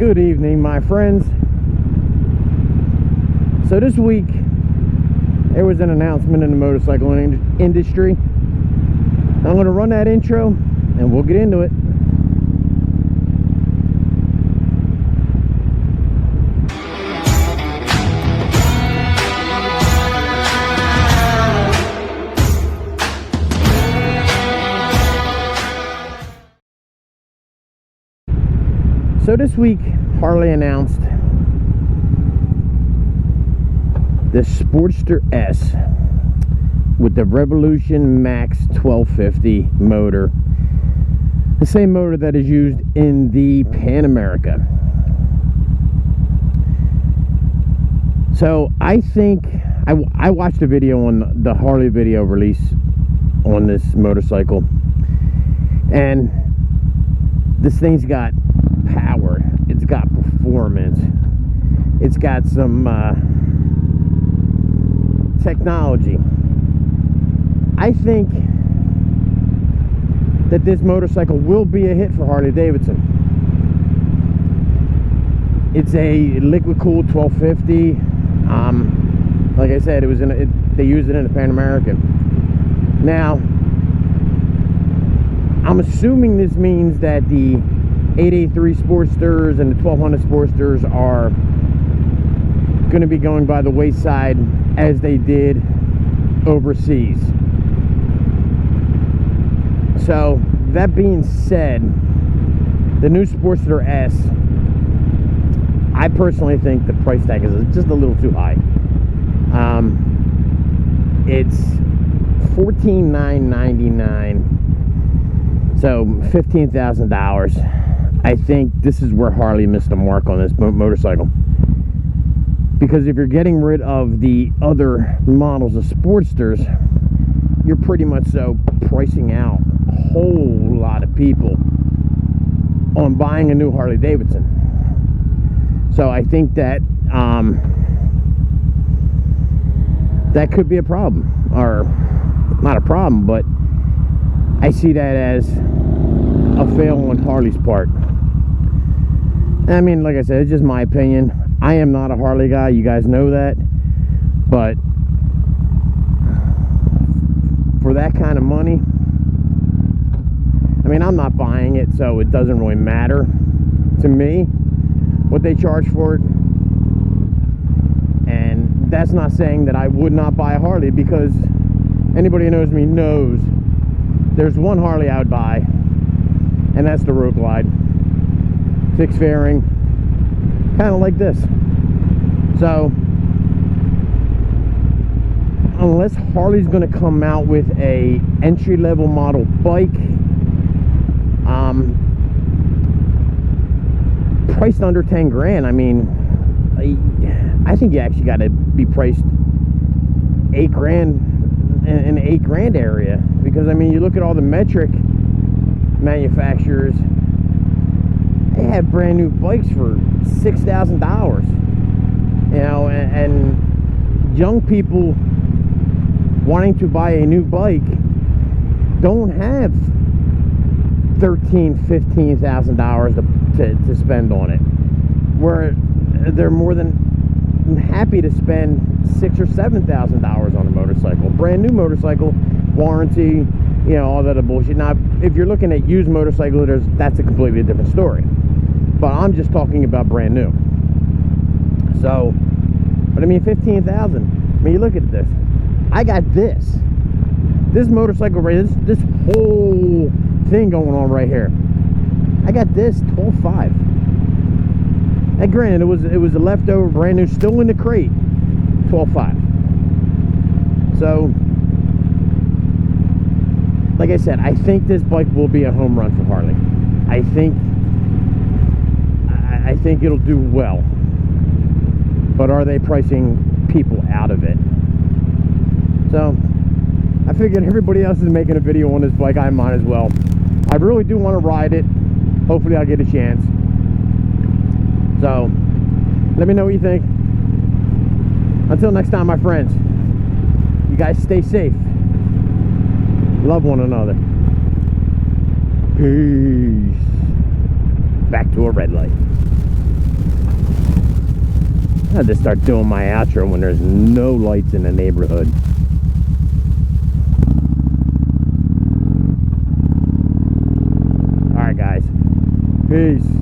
Good evening, my friends. So this week there was an announcement in the motorcycle industry. I'm going to run that intro and we'll get into it. So this week, Harley announced the Sportster S with the Revolution Max 1250 motor, the same motor that is used in the Pan America. So I think I watched a video on the Harley video release on this motorcycle, and this thing's got power, it's got performance, it's got some technology. I think that this motorcycle will be a hit for Harley Davidson. It's a liquid cooled 1250. Like I said, they used it in the Pan American. Now, I'm assuming this means that the 883 Sportsters and the 1200 Sportsters are going to be going by the wayside as they did overseas. So that being said, the new Sportster S, I personally think the price tag is just a little too high. It's $14,999, so $15,000. I think this is where Harley missed the mark on this motorcycle, because if you're getting rid of the other models of Sportsters, you're pretty much so pricing out a whole lot of people on buying a new Harley Davidson. So I think that that could be a problem, or not a problem, but I see that as a fail on Harley's part. I mean, like I said, it's just my opinion. I am not a Harley guy, you guys know that, but for that kind of money, I mean, I'm not buying it, so it doesn't really matter to me what they charge for it. And that's not saying that I would not buy a Harley, because anybody who knows me knows there's one Harley I would buy, and that's the Road Glide. Fixed fairing, kind of like this. So unless Harley's going to come out with a entry-level model bike, priced under 10 grand, I mean, I think you actually got to be priced 8 grand in the 8 grand area, because I mean, you look at all the metric manufacturers, they have brand new bikes for $6,000, you know, and young people wanting to buy a new bike don't have $13,000–$15,000 to spend on it, where they're more than happy to spend $6,000 or $7,000 on a motorcycle, brand new motorcycle, warranty, you know, all that bullshit. Now, if you're looking at used motorcycles, that's a completely different story. But I'm just talking about brand new. So, but I mean, $15,000. I mean, you look at this. I got this motorcycle right, this whole thing going on right here. I got this $12,500. And granted, it was a leftover, brand new, still in the crate. $12,500. So, like I said, I think this bike will be a home run for Harley. I think it'll do well. But are they pricing people out of it? So, I figured everybody else is making a video on this bike, I might as well. I really do want to ride it. Hopefully I'll get a chance. So, let me know what you think. Until next time, my friends, you guys stay safe. Love one another. Peace. Back to a red light. had to start doing my outro when there's no lights in the neighborhood. Alright guys, peace.